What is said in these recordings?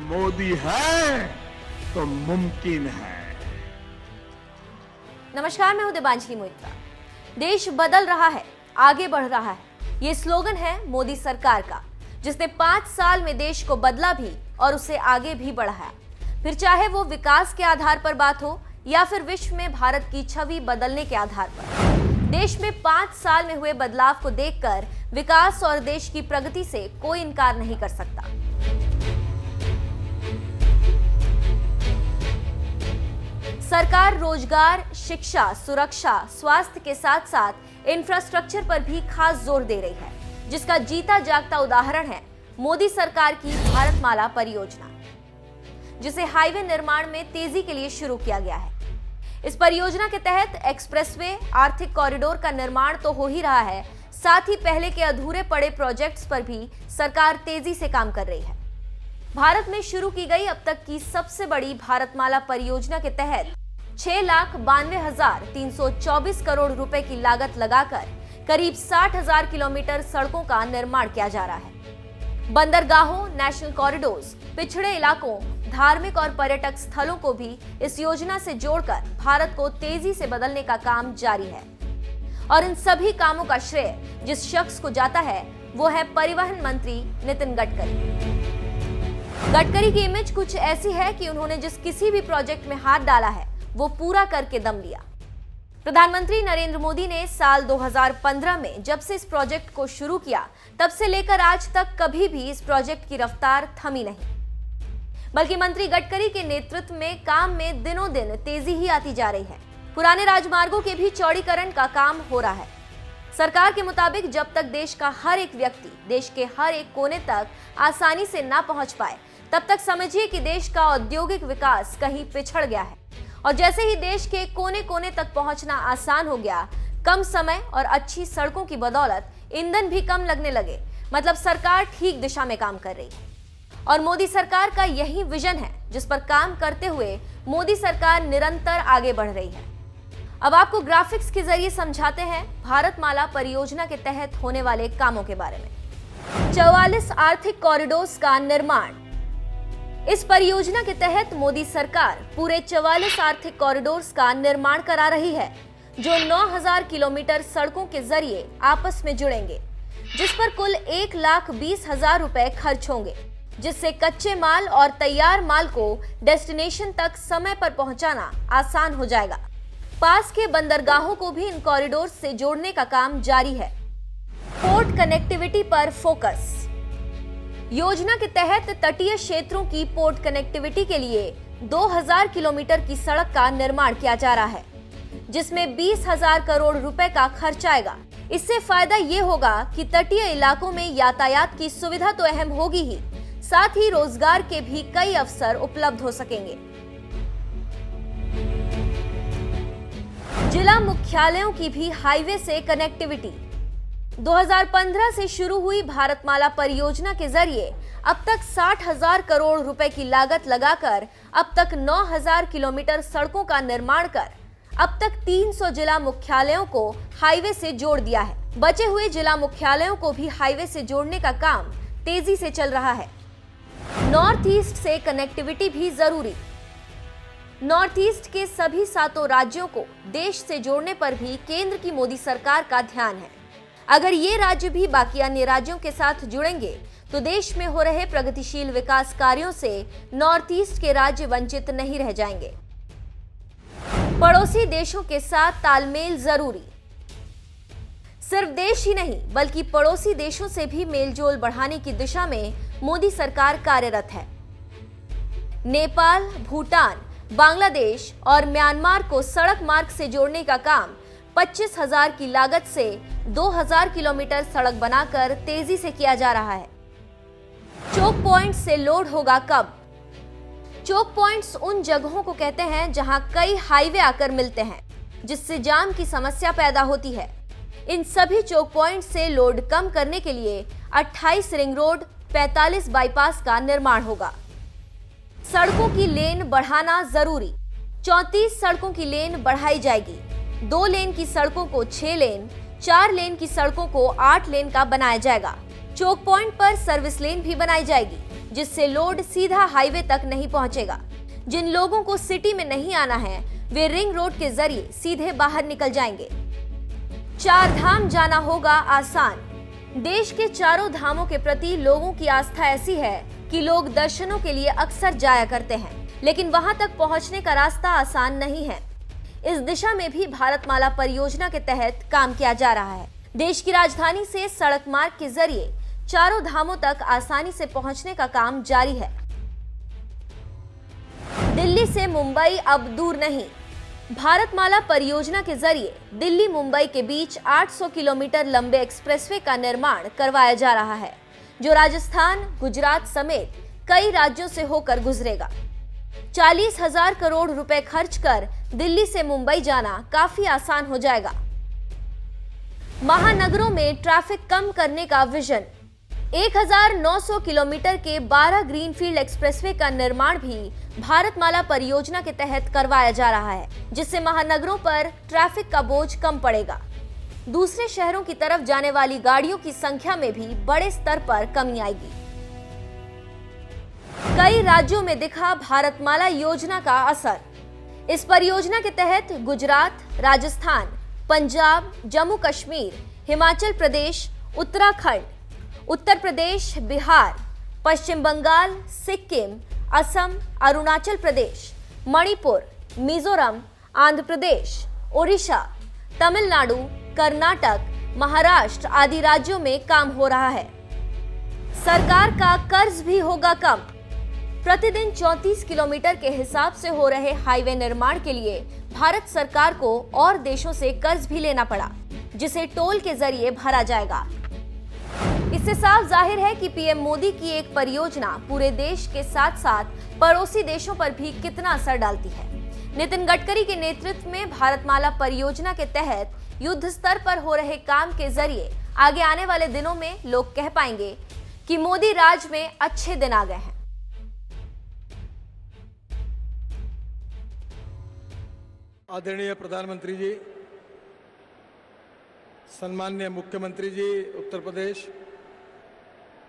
मोदी है तो मुमकिन है। नमस्कार, मैं हूं देवांजलि मोहित्रा। देश बदल रहा है, आगे बढ़ रहा है, ये स्लोगन है मोदी सरकार का, जिसने 5 साल में देश को बदला भी और उसे आगे भी बढ़ाया। फिर चाहे वो विकास के आधार पर बात हो या फिर विश्व में भारत की छवि बदलने के आधार पर। देश में 5 साल में हुए बदलाव को देखकर विकास और देश की प्रगति से कोई इनकार नहीं कर सकता। सरकार रोजगार, शिक्षा, सुरक्षा, स्वास्थ्य के साथ साथ इंफ्रास्ट्रक्चर पर भी खास जोर दे रही है, जिसका जीता जागता उदाहरण है मोदी सरकार की भारतमाला परियोजना, जिसे हाईवे निर्माण में तेजी के लिए शुरू किया गया है। इस परियोजना के तहत एक्सप्रेसवे, आर्थिक कॉरिडोर का निर्माण तो हो ही रहा है, साथ ही पहले के अधूरे पड़े प्रोजेक्ट्स पर भी सरकार तेजी से काम कर रही है। भारत में शुरू की गई अब तक की सबसे बड़ी भारतमाला परियोजना के तहत 6,92,324 करोड़ रुपए की लागत लगाकर करीब 60,000 किलोमीटर सड़कों का निर्माण किया जा रहा है। बंदरगाहों, नेशनल कॉरिडोर्स, पिछड़े इलाकों, धार्मिक और पर्यटक स्थलों को भी इस योजना से जोड़कर भारत को तेजी से बदलने का काम जारी है। और इन सभी कामों का श्रेय जिस शख्स को जाता है वो है परिवहन मंत्री नितिन गडकरी। गडकरी की इमेज कुछ ऐसी है कि उन्होंने जिस किसी भी प्रोजेक्ट में हाथ डाला है वो पूरा करके दम लिया। प्रधानमंत्री नरेंद्र मोदी ने साल 2015 में जब से इस प्रोजेक्ट को शुरू किया तब से लेकर आज तक कभी भी इस प्रोजेक्ट की रफ्तार थमी नहीं, बल्कि मंत्री गडकरी के नेतृत्व में काम में दिनों दिन तेजी ही आती जा रही है। पुराने राजमार्गों के भी चौड़ीकरण का काम हो रहा है। सरकार के मुताबिक जब तक देश का हर एक व्यक्ति देश के हर एक कोने तक आसानी से ना पहुंच पाए तब तक समझिए कि देश का औद्योगिक विकास कहीं पिछड़ गया है। और जैसे ही देश के कोने कोने तक पहुंचना आसान हो गया, कम समय और अच्छी सड़कों की बदौलत ईंधन भी कम लगने लगे, मतलब सरकार ठीक दिशा में काम कर रही है। और मोदी सरकार का यही विजन है जिस पर काम करते हुए मोदी सरकार निरंतर आगे बढ़ रही है। अब आपको ग्राफिक्स के जरिए समझाते हैं भारतमाला परियोजना के तहत होने वाले कामों के बारे में। 44 आर्थिक कॉरिडोर्स का निर्माण। इस परियोजना के तहत मोदी सरकार पूरे 44 आर्थिक कॉरिडोर्स का निर्माण करा रही है, जो 9,000 किलोमीटर सड़कों के जरिए आपस में जुड़ेंगे, जिस पर कुल 1,20,000 रुपए खर्च होंगे, जिससे कच्चे माल और तैयार माल को डेस्टिनेशन तक समय पर पहुंचाना आसान हो जाएगा। पास के बंदरगाहों को भी इन कॉरिडोर से जोड़ने का काम जारी है। पोर्ट कनेक्टिविटी पर फोकस। योजना के तहत तटीय क्षेत्रों की पोर्ट कनेक्टिविटी के लिए 2,000 किलोमीटर की सड़क का निर्माण किया जा रहा है, जिसमें 20,000 करोड़ रुपए का खर्च आएगा। इससे फायदा ये होगा कि तटीय इलाकों में यातायात की सुविधा तो अहम होगी ही, साथ ही रोजगार के भी कई अवसर उपलब्ध हो सकेंगे। जिला मुख्यालयों की भी हाईवे से कनेक्टिविटी। 2015 से शुरू हुई भारतमाला परियोजना के जरिए अब तक 60,000 करोड़ रुपए की लागत लगाकर अब तक 9,000 किलोमीटर सड़कों का निर्माण कर अब तक 300 जिला मुख्यालयों को हाईवे से जोड़ दिया है। बचे हुए जिला मुख्यालयों को भी हाईवे से जोड़ने का काम तेजी से चल रहा है। नॉर्थ ईस्ट से कनेक्टिविटी भी जरूरी। नॉर्थ ईस्ट के सभी 7 राज्यों को देश से जोड़ने पर भी केंद्र की मोदी सरकार का ध्यान है। अगर ये राज्य भी बाकी अन्य राज्यों के साथ जुड़ेंगे तो देश में हो रहे प्रगतिशील विकास कार्यों से नॉर्थ ईस्ट के राज्य वंचित नहीं रह जाएंगे। पड़ोसी देशों के साथ तालमेल जरूरी। सिर्फ देश ही नहीं बल्कि पड़ोसी देशों से भी मेलजोल बढ़ाने की दिशा में मोदी सरकार कार्यरत है। नेपाल, भूटान, बांग्लादेश और म्यांमार को सड़क मार्ग से जोड़ने का काम 25,000 की लागत से 2,000 किलोमीटर सड़क बनाकर तेजी से किया जा रहा है। चोक पॉइंट से लोड होगा कब? चोक पॉइंट्स उन जगहों को कहते हैं जहां कई हाईवे आकर मिलते हैं, जिससे जाम की समस्या पैदा होती है। इन सभी चोक पॉइंट से लोड कम करने के लिए 28 रिंग रोड, 45 बाईपास का निर्माण होगा। सड़कों की लेन बढ़ाना जरूरी। 34 सड़कों की लेन बढ़ाई जाएगी। 2 लेन की सड़कों को 6 लेन, 4 लेन की सड़कों को 8 लेन का बनाया जाएगा। चोक पॉइंट पर सर्विस लेन भी बनाई जाएगी। जिससे लोड सीधा हाईवे तक नहीं पहुंचेगा। जिन लोगों को सिटी में नहीं आना है वे रिंग रोड के जरिए सीधे बाहर निकल जाएंगे। 4 धाम जाना होगा आसान। देश के चारों धामों के प्रति लोगों की आस्था ऐसी है कि लोग दर्शनों के लिए अक्सर जाया करते हैं, लेकिन वहां तक पहुंचने का रास्ता आसान नहीं है। इस दिशा में भी भारतमाला परियोजना के तहत काम किया जा रहा है। देश की राजधानी से सड़क मार्ग के जरिए चारों धामों तक आसानी से पहुंचने का काम जारी है। दिल्ली से मुंबई अब दूर नहीं। भारतमाला परियोजना के जरिए दिल्ली मुंबई के बीच 800 किलोमीटर लंबे एक्सप्रेसवे का निर्माण करवाया जा रहा है, जो राजस्थान, गुजरात समेत कई राज्यों से होकर गुजरेगा। 40,000 करोड़ रुपए खर्च कर दिल्ली से मुंबई जाना काफी आसान हो जाएगा। महानगरों में ट्रैफिक कम करने का विजन। 1900 किलोमीटर के 12 ग्रीनफील्ड एक्सप्रेसवे का निर्माण भी भारतमाला परियोजना के तहत करवाया जा रहा है, जिससे महानगरों पर ट्रैफिक का बोझ कम पड़ेगा। दूसरे शहरों की तरफ जाने वाली गाड़ियों की संख्या में भी बड़े स्तर पर कमी आएगी। कई राज्यों में दिखा भारतमाला योजना का असर। इस परियोजना के तहत गुजरात, राजस्थान, पंजाब, जम्मू कश्मीर, हिमाचल प्रदेश, उत्तराखंड, उत्तर प्रदेश, बिहार, पश्चिम बंगाल, सिक्किम, असम, अरुणाचल प्रदेश, मणिपुर, मिजोरम, आंध्र प्रदेश, ओडिशा, तमिलनाडु, कर्नाटक, महाराष्ट्र आदि राज्यों में काम हो रहा है। सरकार का कर्ज भी होगा कम। प्रतिदिन 34 किलोमीटर के हिसाब से हो रहे हाईवे निर्माण के लिए भारत सरकार को और देशों से कर्ज भी लेना पड़ा, जिसे टोल के जरिए भरा जाएगा। इससे साफ जाहिर है कि पीएम मोदी की एक परियोजना पूरे देश के साथ साथ पड़ोसी देशों पर भी कितना असर डालती है। नितिन गडकरी के नेतृत्व में भारतमाला परियोजना के तहत युद्ध स्तर पर हो रहे काम के जरिए आगे आने वाले दिनों में लोग कह पाएंगे कि मोदी राज में अच्छे दिन आ गए हैं। आदरणीय प्रधानमंत्री जी, सम्माननीय मुख्यमंत्री जी उत्तर प्रदेश,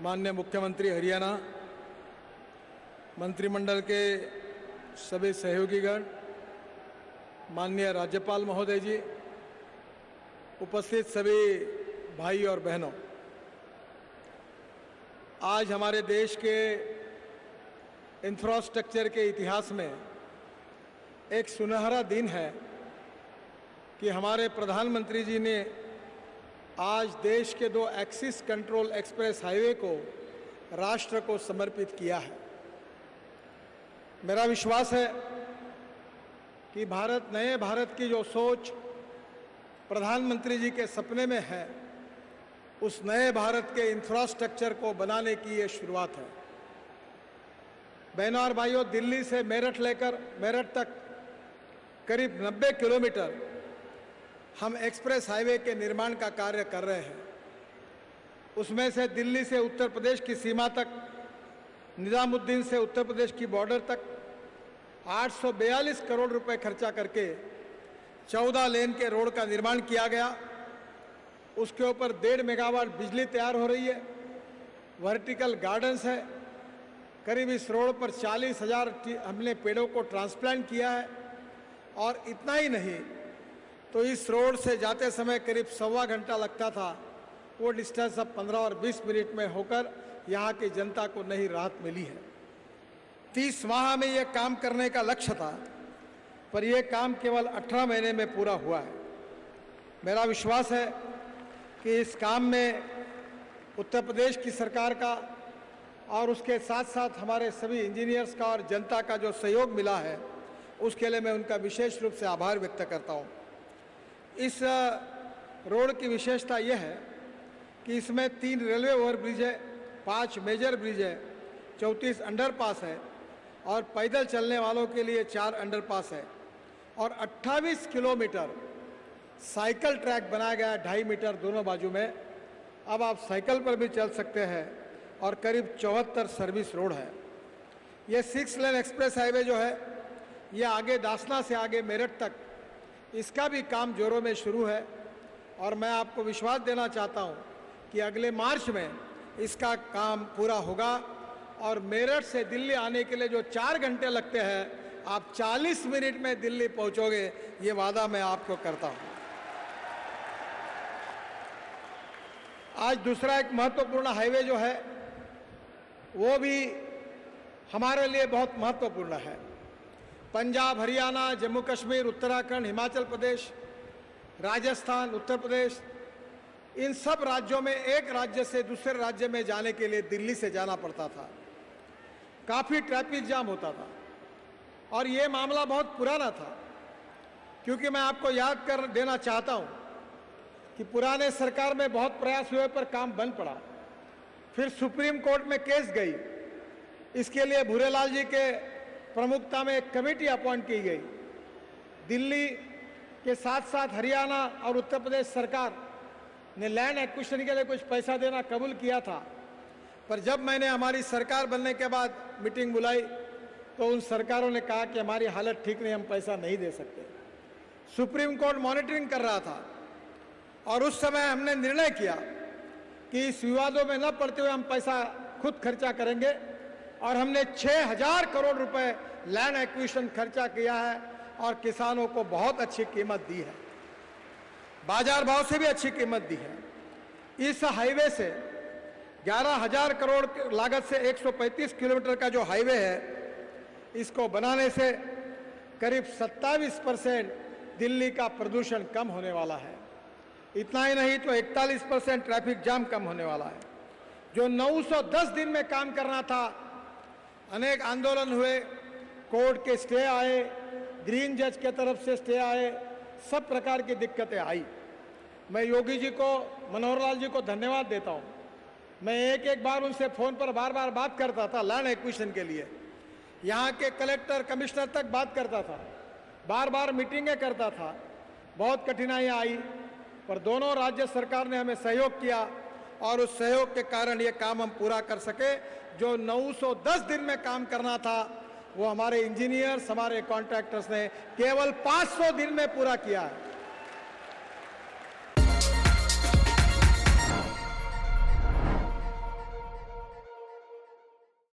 माननीय मुख्यमंत्री हरियाणा, मंत्रिमंडल के सभी सहयोगीगण, माननीय राज्यपाल महोदय जी, उपस्थित सभी भाई और बहनों, आज हमारे देश के इंफ्रास्ट्रक्चर के इतिहास में एक सुनहरा दिन है कि हमारे प्रधानमंत्री जी ने आज देश के 2 एक्सिस कंट्रोल एक्सप्रेस हाईवे को राष्ट्र को समर्पित किया है। मेरा विश्वास है कि नए भारत की जो सोच प्रधानमंत्री जी के सपने में है, उस नए भारत के इंफ्रास्ट्रक्चर को बनाने की ये शुरुआत है। बहनों और भाइयों, दिल्ली से मेरठ तक करीब 90 किलोमीटर हम एक्सप्रेस हाईवे के निर्माण का कार्य कर रहे हैं। उसमें से दिल्ली से उत्तर प्रदेश की सीमा तक, निजामुद्दीन से उत्तर प्रदेश की बॉर्डर तक 842 करोड़ रुपए खर्चा करके 14 लेन के रोड का निर्माण किया गया। उसके ऊपर 1.5 मेगावाट बिजली तैयार हो रही है। वर्टिकल गार्डन्स है। करीब इस रोड पर 40,000 हमने पेड़ों को ट्रांसप्लांट किया है। और इतना ही नहीं, तो इस रोड से जाते समय करीब 1.25 घंटा लगता था, वो डिस्टेंस अब 15 और 20 मिनट में होकर यहाँ की जनता को नई राहत मिली है। 30 माह में ये काम करने का लक्ष्य था, पर यह काम केवल 18 महीने में पूरा हुआ है। मेरा विश्वास है कि इस काम में उत्तर प्रदेश की सरकार का और उसके साथ साथ हमारे सभी इंजीनियर्स का और जनता का जो सहयोग मिला है, उसके लिए मैं उनका विशेष रूप से आभार व्यक्त करता हूँ। इस रोड की विशेषता यह है कि इसमें 3 रेलवे ओवरब्रिज है, 5 मेजर ब्रिज है, 34 अंडरपास है और पैदल चलने वालों के लिए 4 अंडरपास है और 28 किलोमीटर साइकिल ट्रैक बनाया गया है 2.5 मीटर दोनों बाजू में। अब आप साइकिल पर भी चल सकते हैं और करीब 74 सर्विस रोड है। ये 6 लेन एक्सप्रेस हाईवे जो है, ये आगे दासना से आगे मेरठ तक, इसका भी काम जोरों में शुरू है और मैं आपको विश्वास देना चाहता हूँ कि अगले मार्च में इसका काम पूरा होगा और मेरठ से दिल्ली आने के लिए जो 4 घंटे लगते हैं, आप 40 मिनट में दिल्ली पहुंचोगे, ये वादा मैं आपको करता हूं। आज दूसरा एक महत्वपूर्ण हाईवे जो है वो भी हमारे लिए बहुत महत्वपूर्ण है। पंजाब, हरियाणा, जम्मू कश्मीर, उत्तराखंड, हिमाचल प्रदेश, राजस्थान, उत्तर प्रदेश, इन सब राज्यों में एक राज्य से दूसरे राज्य में जाने के लिए दिल्ली से जाना पड़ता था। काफ़ी ट्रैफिक जाम होता था और ये मामला बहुत पुराना था, क्योंकि मैं आपको याद कर देना चाहता हूँ कि पुराने सरकार में बहुत प्रयास हुए पर काम बंद पड़ा। फिर सुप्रीम कोर्ट में केस गई। इसके लिए भूरेलाल जी के प्रमुखता में एक कमेटी अपॉइंट की गई। दिल्ली के साथ साथ हरियाणा और उत्तर प्रदेश सरकार ने लैंड एक्विजिशन के लिए कुछ पैसा देना कबूल किया था, पर जब मैंने हमारी सरकार बनने के बाद मीटिंग बुलाई तो उन सरकारों ने कहा कि हमारी हालत ठीक नहीं, हम पैसा नहीं दे सकते। सुप्रीम कोर्ट मॉनिटरिंग कर रहा था और उस समय हमने निर्णय किया कि इस विवादों में न पड़ते हुए हम पैसा खुद खर्चा करेंगे और हमने 6000 करोड़ रुपए लैंड एक्विजिशन खर्चा किया है और किसानों को बहुत अच्छी कीमत दी है, बाजार भाव से भी अच्छी कीमत दी है। इस हाईवे से 11,000 करोड़ की लागत से 135 किलोमीटर का जो हाईवे है, इसको बनाने से करीब 27% दिल्ली का प्रदूषण कम होने वाला है। इतना ही नहीं तो 41% ट्रैफिक जाम कम होने वाला है। जो 910 दिन में काम करना था, अनेक आंदोलन हुए, कोर्ट के स्टे आए, ग्रीन जज के तरफ से स्टे आए, सब प्रकार की दिक्कतें आई। मैं योगी जी को, मनोहर लाल जी को धन्यवाद देता हूँ। मैं एक बार उनसे फोन पर बार बार बात करता था लैंड एक्विजिशन के लिए, यहाँ के कलेक्टर कमिश्नर तक बात करता था, बार बार मीटिंगें करता था। बहुत कठिनाइयाँ आई, पर दोनों राज्य सरकार ने हमें सहयोग किया और उस सहयोग के कारण ये काम हम पूरा कर सके। जो 910 दिन में काम करना था, वो हमारे इंजीनियर्स, हमारे कॉन्ट्रैक्टर्स ने केवल 500 दिन में पूरा किया है।